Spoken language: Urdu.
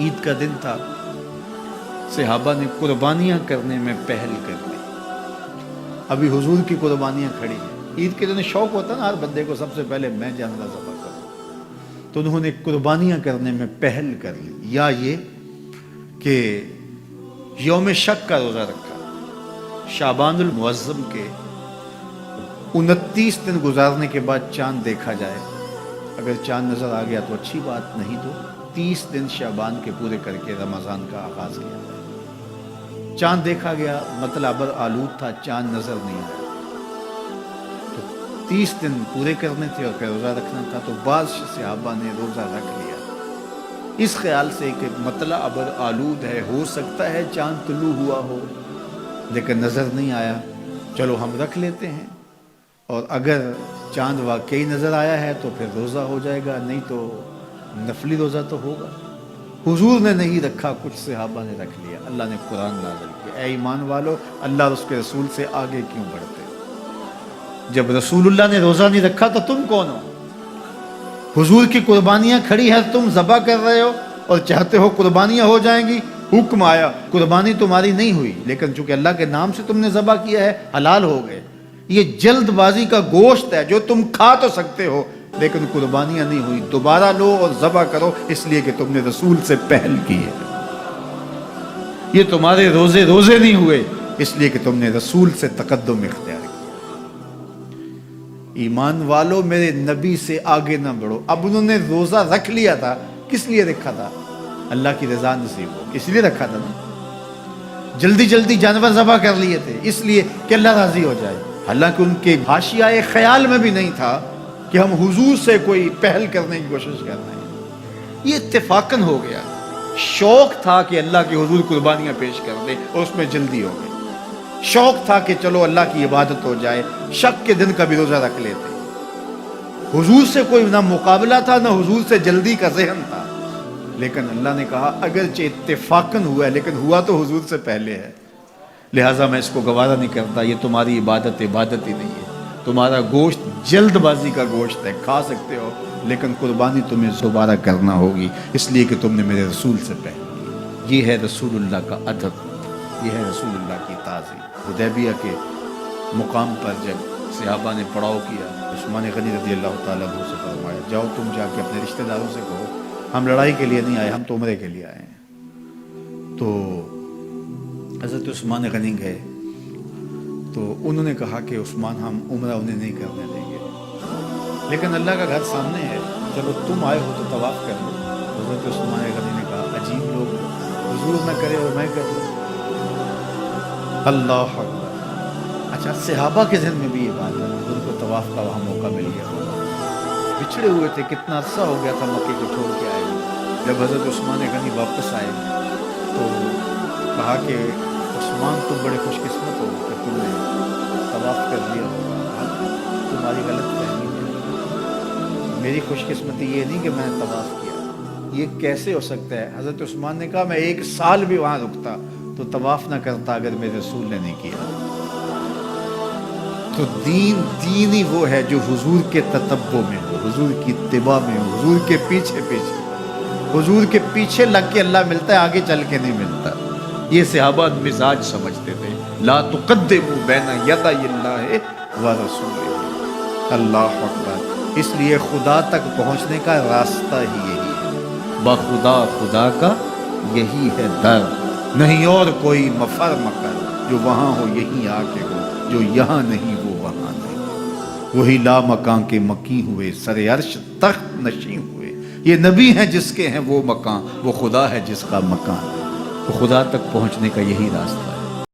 عید کا دن تھا، صحابہ نے قربانیاں کرنے میں پہل کر دی۔ ابھی حضور کی قربانیاں کھڑی ہیں۔ عید کے دن شوق ہوتا نا ہر بندے کو، سب سے پہلے میں جانور ذبح کروں، تو انہوں نے قربانیاں کرنے میں پہل کر لی۔ یا یہ کہ یوم شک کا روزہ رکھا، شعبان المعظم کے 29 دن گزارنے کے بعد چاند دیکھا جائے، اگر چاند نظر آ گیا تو اچھی بات، نہیں تو 30 دن شعبان کے پورے کر کے رمضان کا آغاز کیا جائے۔ چاند دیکھا گیا، مطلب آلود تھا، چاند نظر نہیں آیا، تو 30 دن پورے کرنے تھے اور پھر روزہ رکھنا تھا، تو بعض صحابہ نے روزہ رکھ لیا اس خیال سے کہ مطلع ابر آلود ہے، ہو سکتا ہے چاند طلوع ہوا ہو لیکن نظر نہیں آیا، چلو ہم رکھ لیتے ہیں، اور اگر چاند واقعی نظر آیا ہے تو پھر روزہ ہو جائے گا، نہیں تو نفلی روزہ تو ہوگا۔ حضور نے نہیں رکھا، کچھ صحابہ نے رکھ لیا۔ اللہ نے قرآن نازل کیا، اے ایمان والو اللہ اور اس کے رسول سے آگے کیوں بڑھتے ہو؟ جب رسول اللہ نے روزہ نہیں رکھا تو تم کون ہو؟ حضور کی قربانیاں کھڑی ہیں، تم ذبح کر رہے ہو اور چاہتے ہو قربانیاں ہو جائیں گی۔ حکم آیا، قربانی تمہاری نہیں ہوئی، لیکن چونکہ اللہ کے نام سے تم نے ذبح کیا ہے، حلال ہو گئے۔ یہ جلد بازی کا گوشت ہے جو تم کھا تو سکتے ہو لیکن قربانیاں نہیں ہوئی، دوبارہ لو اور ذبح کرو، اس لیے کہ تم نے رسول سے پہل کی ہے۔ یہ تمہارے روزے نہیں ہوئے، اس لیے کہ تم نے رسول سے تقدم اختیار کیا۔ ایمان والو میرے نبی سے آگے نہ بڑھو۔ اب انہوں نے روزہ رکھ لیا تھا، کس لیے رکھا تھا؟ اللہ کی رضا نصیب ہو، اس لیے رکھا تھا نا۔ جلدی جلدی جانور ذبح کر لیے تھے اس لیے کہ اللہ راضی ہو جائے، حالانکہ ان کے حاشیہ خیال میں بھی نہیں تھا کہ ہم حضور سے کوئی پہل کرنے کی کوشش کر رہے ہیں۔ یہ اتفاقاً ہو گیا، شوق تھا کہ اللہ کے حضور قربانیاں پیش کر دے اور اس میں جلدی ہو گئی۔ شوق تھا کہ چلو اللہ کی عبادت ہو جائے، شک کے دن کا بھی روزہ رکھ لیتے۔ حضور سے کوئی نہ مقابلہ تھا نہ حضور سے جلدی کا ذہن تھا، لیکن اللہ نے کہا اگرچہ اتفاقاً ہوا ہے لیکن ہوا تو حضور سے پہلے ہے، لہٰذا میں اس کو گوارا نہیں کرتا۔ یہ تمہاری عبادت ہی نہیں ہے، تمہارا گوشت جلد بازی کا گوشت ہے، کھا سکتے ہو لیکن قربانی تمہیں دوبارہ کرنا ہوگی، اس لیے کہ تم نے میرے رسول سے پہل کی۔ یہ ہے رسول اللہ کا ادب، یہ ہے رسول اللہ کی تعظیم۔ حدیبیہ کے مقام پر جب صحابہ نے پڑاؤ کیا، عثمان غنی رضی اللہ تعالیٰ عنہ سے فرمایا جاؤ تم جا کے اپنے رشتہ داروں سے کہو ہم لڑائی کے لیے نہیں آئے، ہم تو عمرے کے لیے آئے ہیں۔ تو حضرت عثمان غنی گئے تو انہوں نے کہا کہ عثمان ہم عمرہ انہیں نہیں کرنے دیں گے، لیکن اللہ کا گھر سامنے ہے، چلو تم آئے ہو تو طواف کر لو۔ حضرت عثمان غنی نے کہا عجیب لوگ، حضور نہ کرے اور میں کر لوں۔ اللہ اکبر۔ اچھا صحابہ کے ذہن میں بھی یہ بات ہے، ان کو طواف کا وہاں موقع مل گیا، بچھڑے ہوئے تھے، کتنا عرصہ ہو گیا تھا مکے کو چھوڑ کے آئے۔ جب حضرت عثمان غنی واپس آئے تو کہا کہ عثمان تم بڑے خوش قسمت ہو کہ تم نے طواف کر لیا ہوگا، تمہاری غلط فہمی ہے، میری خوش قسمتی یہ نہیں کہ میں نے طواف کیا، یہ کیسے ہو سکتا ہے؟ حضرت عثمان نے کہا میں 1 سال بھی وہاں رکتا تو طواف نہ کرتا اگر میرے رسول نے نہیں کیا۔ تو دین ہی وہ ہے جو حضور کے تتبع میں ہو، حضور کی اتباع میں ہو، حضور کے پیچھے حضور کے پیچھے لگ کے اللہ ملتا ہے، آگے چل کے نہیں ملتا۔ یہ صحابہ مزاج سمجھتے تھے، لا تقدموا بین یدی اللہ و رسولہ، اللہ اکبر۔ اس لیے خدا تک پہنچنے کا راستہ ہی یہی ہے، بخدا خدا کا یہی ہے در، نہیں اور کوئی مفر مکر، جو وہاں ہو یہیں آ کے ہو، جو یہاں نہیں وہ وہاں نہیں۔ وہی لا مکان کے مکی ہوئے، سر عرش تخت نشیں ہوئے، یہ نبی ہیں جس کے ہیں وہ مکان، وہ خدا ہے جس کا مکان ہے۔ تو خدا تک پہنچنے کا یہی راستہ ہے۔